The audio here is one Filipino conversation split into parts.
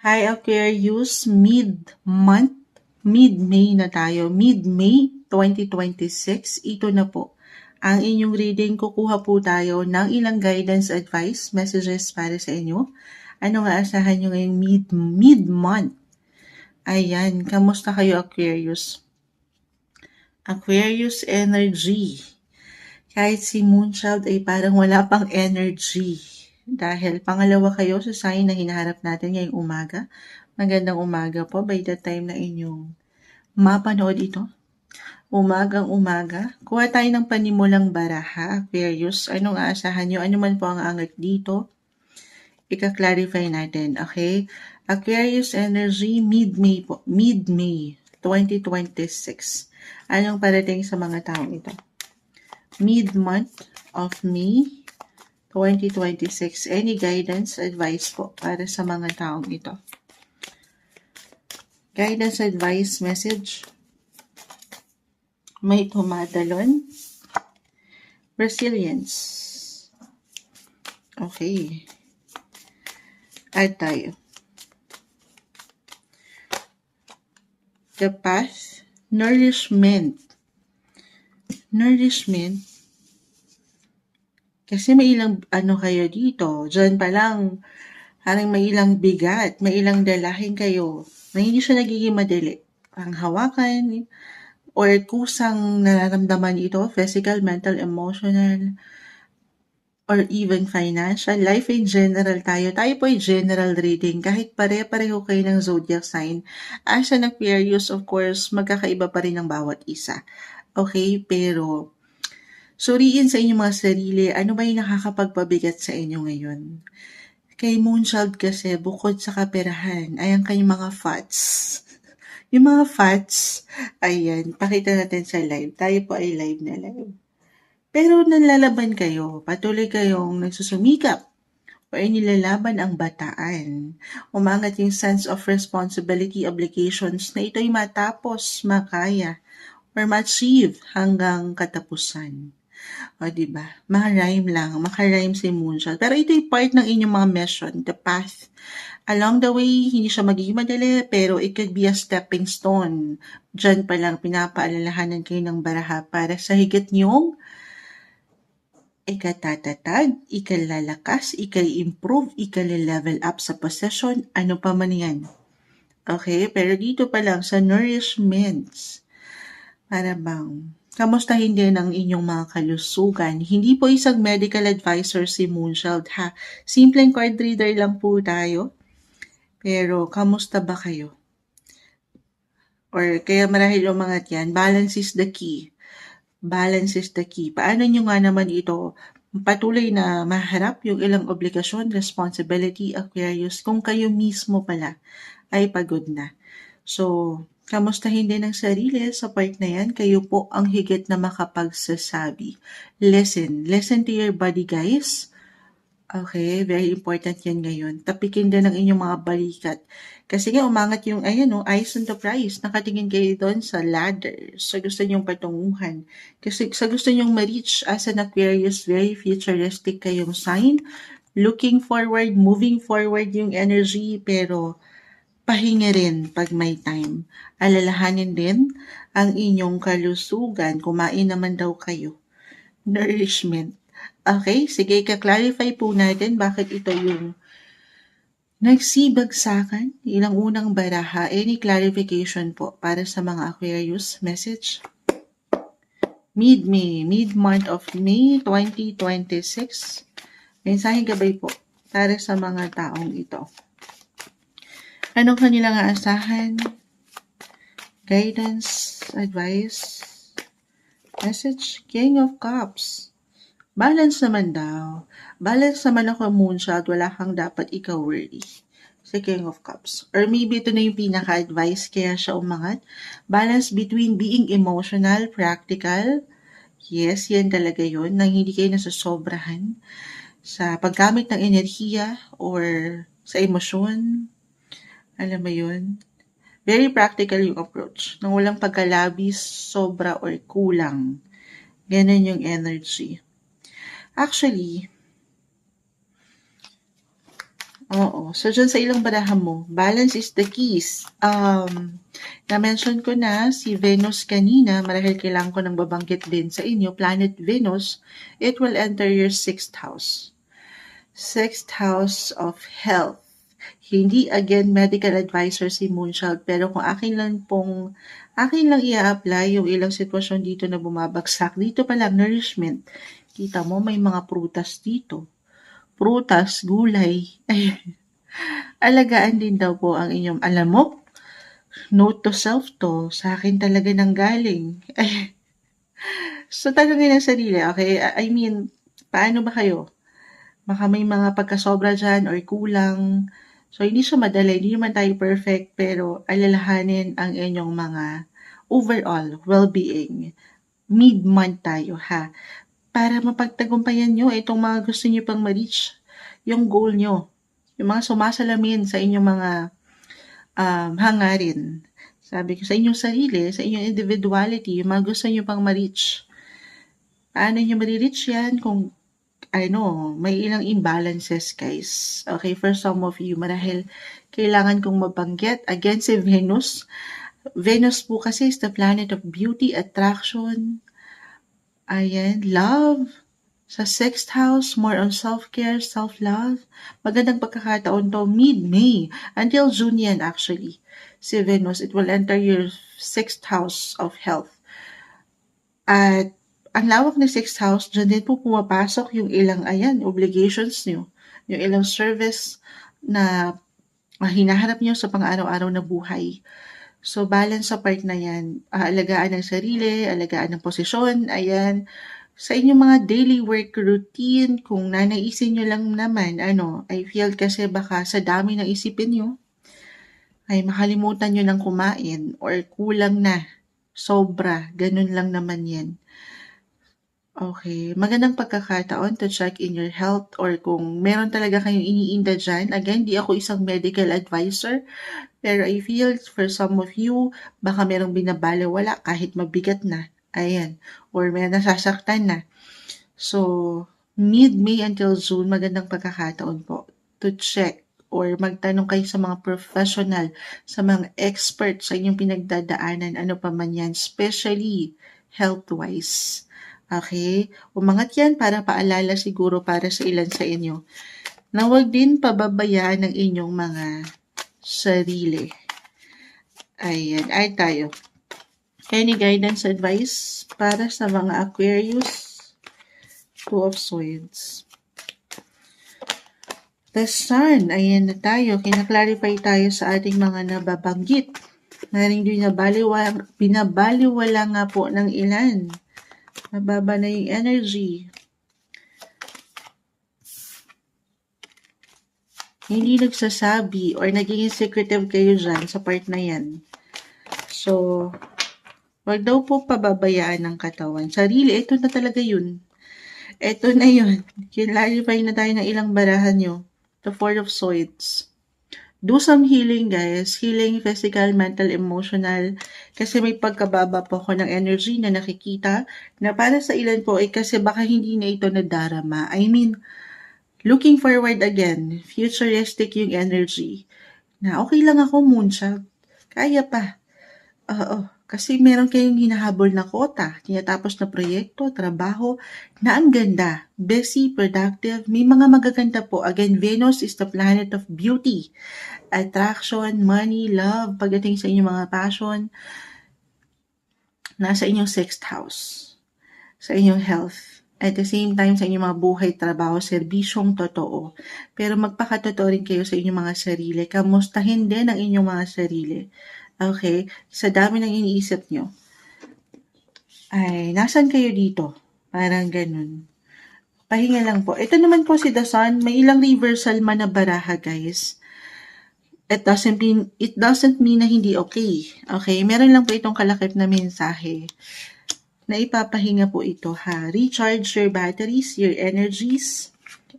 Hi Aquarius, mid-May na tayo, mid-May 2026, ito na po. Ang inyong reading, kukuha po tayo ng ilang guidance, advice, messages para sa inyo. Ano nga asahan nyo ngayong mid-month? Ayan, kamusta kayo Aquarius? Aquarius energy. Kahit si Moonchild ay parang wala pang energy. Dahil pangalawa kayo sa sign na hinaharap natin ngayong umaga. Magandang umaga po by the time na inyong mapanood ito. Umagang umaga. Kuha tayo ng panimulang baraha, Aquarius. Anong aasahan nyo? Ano man po ang angat dito? Ika-clarify natin, okay? Aquarius energy, mid-May po. Mid-May 2026. Anong parating sa mga taong ito? Mid-month of May 2026. Any guidance, advice po para sa mga taong ito? Guidance, advice, message. May tumatalon. Resilience. Okay. Add tayo. The path. Nourishment. Nourishment. Kasi may ilang kayo dito. Diyan pa lang, parang may ilang bigat, may ilang dalahin kayo na hindi siya nagiging madali. Ang hawakan, or kusang nararamdaman ito, physical, mental, emotional, or even financial. Life in general tayo. Tayo po ay general reading. Kahit pare-pareho kayo ng zodiac sign. As an Aquarius, of course, magkakaiba pa rin ang bawat isa. Okay, pero suriin sa inyong mga sarili, ano ba yung nakakapagpabigat sa inyo ngayon? Kay Moonchild kasi, bukod sa kaperahan, ay ang kanyang mga fats. Yung mga fats, ayan, pakita natin sa live. Tayo po ay live na live. Pero nalalaban kayo, patuloy kayong nagsusumikap o ay nilalaban ang bataan. Umangat yung sense of responsibility, obligations na ito'y matapos, makaya, or ma-achieve hanggang katapusan. O, diba? Maka-rhyme lang. Maka-rhyme si Moonshot. Pero ito'y part ng inyong mga mission, the path. Along the way, hindi siya magiging madali, pero it could be a stepping stone. Diyan pa lang, pinapaalalahanan kayo ng baraha para sa higit niyong ikatatatag, ikalalakas, ikal-improve, ikal-level up sa possession, ano pa man yan. Okay? Pero dito pa lang, sa nourishments, para bang kamustahin din ang inyong mga kalusugan. Hindi po isang medical advisor si Moonchild ha. Simpleng card reader lang po tayo. Pero kamusta ba kayo? Or kaya marahil umangat yan, balance is the key. Balance is the key. Paano nyo nga naman ito patuloy na maharap yung ilang obligasyon, responsibility, Aquarius, kung kayo mismo pala ay pagod na. So, kamustahin din ang sarili sa part na yan. Kayo po ang higit na makapagsasabi. Listen to your body, guys. Okay, very important yan ngayon. Tapikin din ang inyong mga balikat. Kasi nga umangat yung, eyes on the prize. Nakatingin kayo doon sa ladder. Sa gusto nyong patunguhan. Kasi sa gusto nyong ma-reach as an Aquarius, very futuristic kayong sign. Looking forward, moving forward yung energy, pero pahinga rin pag may time. Alalahanin din ang inyong kalusugan. Kumain naman daw kayo. Nourishment. Okay, sige, ka-clarify po natin bakit ito yung nagsibagsakan. Ilang unang baraha. Any clarification po para sa mga Aquarius message? Mid-May, mid-month of May 2026. Mensaheng gabay po para sa mga taong ito. Anong kanilang aasahan? Guidance, advice, message, King of Cups. Balance naman daw. Balance naman ako, Moonshot. Wala kang dapat ikaw worry. Sa King of Cups. Or maybe ito na yung pinaka-advice kaya siya umangat. Balance between being emotional, practical. Yes, yan talaga yun. Nang hindi kayo nasasobrahan sa paggamit ng enerhiya or sa emosyon. Alam mo yun? Very practical yung approach. Nang walang pagkalabis, sobra or kulang. Ganun yung energy. Actually, Oo. So, dyan sa ilang barahan mo, balance is the keys. Na-mention ko na si Venus kanina, marahil kailangan ko nang babanggit din sa inyo, planet Venus, it will enter your 6th house. 6th house of health. Hindi again medical advisor si Moonchild, pero kung akin lang i-apply yung ilang sitwasyon dito na bumabagsak. Dito pa lang, nourishment. Kita mo, may mga prutas dito. Prutas, gulay. Alagaan din daw po ang inyong alamok. Note to self to, sa akin talaga nang galing. So, tanongin ang sarili, okay? I mean, paano ba kayo? Baka may mga pagkasobra dyan or kulang. So, hindi siya madali. Hindi naman tayo perfect, pero alalahanin ang inyong mga overall well-being. Mid-month tayo, ha? Para mapagtagumpayan nyo itong mga gusto nyo pang ma-reach, yung goal nyo. Yung mga sumasalamin sa inyong mga hangarin. Sabi ko, sa inyong sarili, sa inyong individuality, yung mga gusto nyo pang ma-reach. Paano nyo ma-reach yan kung may ilang imbalances, guys. Okay, for some of you, marahil kailangan kong mabanggit. Again, si Venus. Venus po kasi is the planet of beauty, attraction, ayan, love. Sa 6th house, more on self-care, self-love. Magandang pagkakataon to, mid-May. Until June yan, actually. Si Venus, it will enter your 6th house of health. At ang lawak ng 6th house, dyan din po pumapasok yung ilang, obligations nyo. Yung ilang service na hinaharap nyo sa pang-araw-araw na buhay. So, balance sa part na yan. Alagaan ng sarili, alagaan ng posisyon, ayan. Sa inyong mga daily work routine, kung nanaisin nyo lang naman, I feel kasi baka sa dami ng isipin nyo, ay makalimutan nyo ng kumain or kulang na, sobra, ganun lang naman yan. Okay, magandang pagkakataon to check in your health or kung meron talaga kayong iniinda dyan. Again, di ako isang medical advisor, pero I feel for some of you, baka merong binabaliwala kahit mabigat na. Ayan, or may nasasaktan na. So, mid-May until June, magandang pagkakataon po to check or magtanong kayo sa mga professional, sa mga expert sa inyong pinagdadaanan, ano pa man yan, especially health-wise. Okay? Umangat yan para paalala siguro para sa ilan sa inyo. Na huwag din pababayaan ng inyong mga sarili. Ayan, ay tayo. Any guidance advice para sa mga Aquarius? Two of Swords. The Sun, ayan na tayo. Kinaklarify tayo sa ating mga nababanggit. Naring din binabaliwala nga po ng ilan. Mababa na yung energy. Hindi nagsasabi or naging secretive kayo dyan sa part na yan. So, wag daw po pababayaan ng katawan. Sarili, ito na talaga yun. Ito na yun. Kinlarify na tayo ng ilang barahan nyo. The Four of Swords. Do some healing, guys. Healing, physical, mental, emotional. Kasi may pagkababa po ako ng energy na nakikita na para sa ilan po ay kasi baka hindi na ito nadarama. I mean, looking forward again. Futuristic yung energy. Na okay lang ako, Moonchild. Kaya pa. Oo. Kasi meron kayong hinahabol na kota, tinatapos na proyekto, trabaho, na ang ganda, busy, productive, may mga magaganda po. Again, Venus is the planet of beauty, attraction, money, love, pagdating sa inyong mga passion, nasa inyong 6th house, sa inyong health. At the same time, sa inyong mga buhay, trabaho, serbisyong totoo. Pero magpakatotoo rin kayo sa inyong mga sarili. Kamustahin din ang inyong mga sarili. Okay? Sa dami ng iniisip nyo, ay, nasan kayo dito? Parang ganun. Pahinga lang po. Ito naman po si The Sun, may ilang reversal man na baraha, guys. It doesn't mean na hindi okay. Okay? Meron lang po itong kalakip na mensahe na ipapahinga po ito, ha? Recharge your batteries, your energies.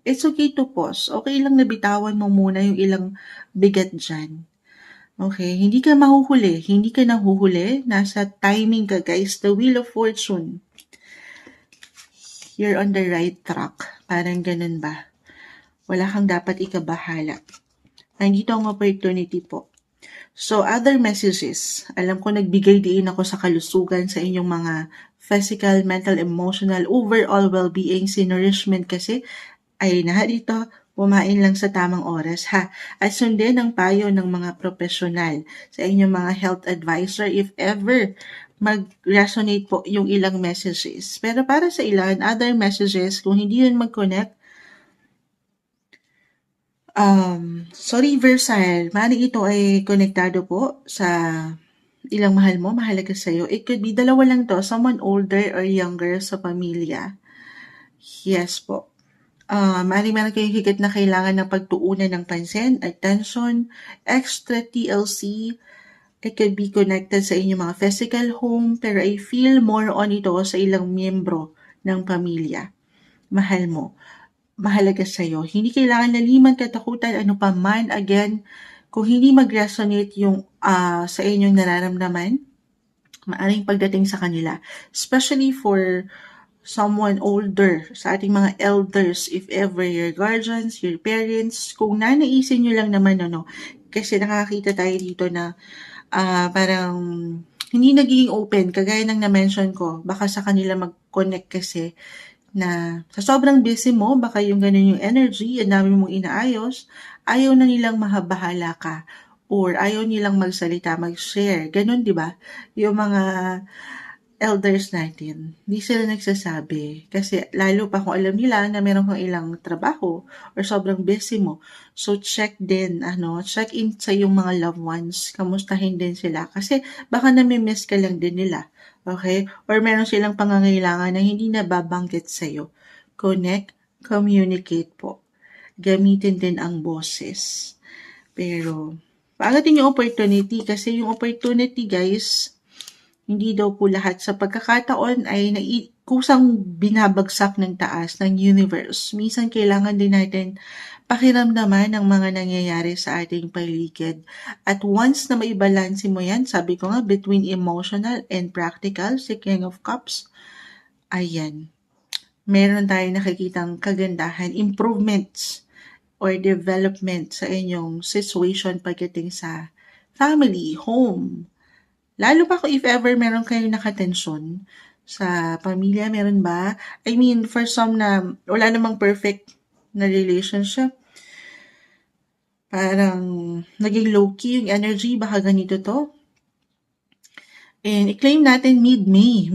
It's okay to pause. Okay lang na bitawan mo muna yung ilang bigat dyan. Okay, hindi ka mahuhuli, hindi ka nahuhuli, nasa timing ka, guys, the Wheel of Fortune. You're on the right track, parang ganun ba? Wala kang dapat ikabahala. Andito ang opportunity po. So, other messages. Alam ko nagbigay din ako sa kalusugan sa inyong mga physical, mental, emotional, overall well-being, si nourishment kasi ay dito, kumain lang sa tamang oras ha. At sundin ang payo ng mga profesional sa inyong mga health advisor if ever mag-resonate po yung ilang messages. Pero para sa ilan, other messages, kung hindi yun mag-connect, sorry Versal, maaaring ito ay konektado po sa ilang mahal mo, mahalaga sa'yo. It could be dalawa lang to, someone older or younger sa pamilya. Yes po. Maaaring meron kayong higit na kailangan ng pagtuunan ng pansin, attention, extra TLC. It could be connected sa inyong mga physical home, pero I feel more on ito sa ilang miyembro ng pamilya. Mahal mo. Mahalaga sa'yo. Hindi kailangan laliman, katakutan, ano pa man. Again, kung hindi mag-resonate yung sa inyong nararamdaman, maaring pagdating sa kanila. Especially for someone older, sa ating mga elders, if ever your guardians, your parents, kung nanaisin nyo lang naman, kasi nakakita tayo dito na parang hindi nagiging open, kagaya ng na-mention ko, baka sa kanila mag-connect kasi na sa sobrang busy mo, baka yung ganun yung energy, ang dami mong inaayos, ayaw na nilang mahabahala ka or ayaw nilang magsalita, mag-share. Ganun, di ba? Yung mga elders natin, hindi sila nagsasabi. Kasi lalo pa kung alam nila na meron kang ilang trabaho or sobrang busy mo. So, check din, check in sa yung mga loved ones. Kamustahin din sila. Kasi baka nami-miss ka lang din nila. Okay? Or meron silang pangangailangan na hindi nababanggit sa'yo. Connect, communicate po. Gamitin din ang boses. Pero, paagatin yung opportunity kasi yung opportunity, guys, hindi daw po lahat sa pagkakataon ay kusang binabagsak ng taas ng universe. Minsan kailangan din natin pakiramdaman ang mga nangyayari sa ating paligid. At once na maibalanse mo yan, sabi ko nga, between emotional and practical, si King of Cups, ayan, meron tayong nakikitang kagandahan, improvements or development sa inyong situation pagdating sa family, home. Lalo pa kung if ever meron kayong nakatensyon sa pamilya, meron ba? I mean, for some na wala namang perfect na relationship, parang naging low-key yung energy, baka ganito to. And i-claim natin mid-May,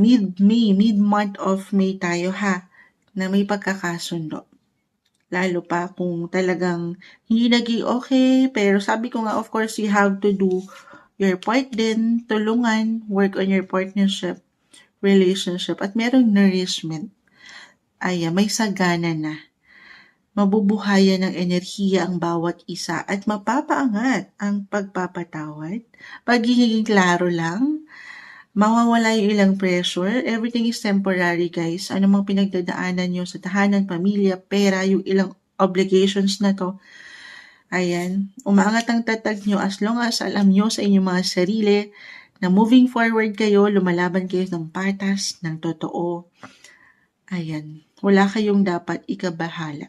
mid-month of May tayo ha, na may pagkakasundo. Lalo pa kung talagang hindi naging okay, pero sabi ko nga, of course, you have to do your part din, tulungan, work on your partnership, relationship, at merong nourishment. May sagana na. Mabubuhayan ng enerhiya ang bawat isa at mapapaangat ang pagpapatawad. Pagiging klaro lang, mawawala yung ilang pressure. Everything is temporary, guys. Ano mang pinagdadaanan nyo sa tahanan, pamilya, pera, yung ilang obligations na to, umaangat ang tatag nyo as long as alam nyo sa inyong mga sarili na moving forward kayo, lumalaban kayo ng patas, ng totoo. Wala kayong dapat ikabahala.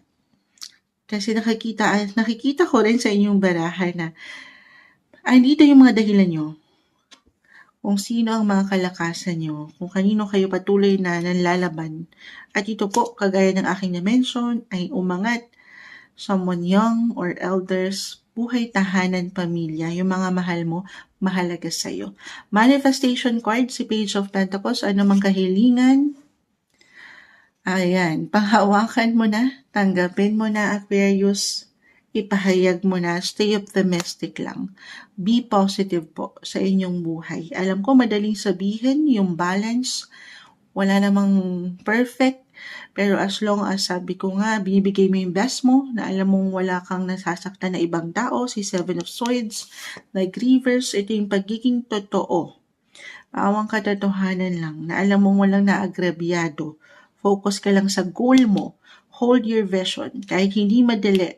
Kasi nakikita ko rin sa inyong barahan na dito yung mga dahilan nyo. Kung sino ang mga kalakasan nyo, kung kanino kayo patuloy na nanlalaban. At ito po, kagaya ng aking na-mention, ay umangat someone young or elders, buhay, tahanan, pamilya, yung mga mahal mo, mahalaga sa'yo. Manifestation card, si Page of Pentacles, ano mang kahilingan, panghawakan mo na, tanggapin mo na, Aquarius, ipahayag mo na, stay optimistic lang. Be positive po sa inyong buhay. Alam ko madaling sabihin, yung balance, wala namang perfect, pero as long as sabi ko nga, binibigay mo yung best mo, na alam mong wala kang nasasaktan na ibang tao, si Seven of Swords, like reverse, ito yung pagiging totoo. Pawang katotohanan lang, na alam mong walang naagrabyado. Focus ka lang sa goal mo. Hold your vision. Kahit hindi madali,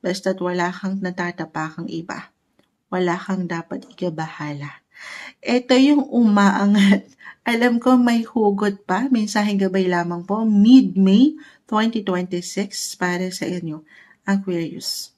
basta't wala kang natatapakang iba. Wala kang dapat ikabahala. Ito yung umaangat. Alam ko may hugot pa. Mensaheng gabay lamang po. Mid-May 2026 para sa inyo, Aquarius.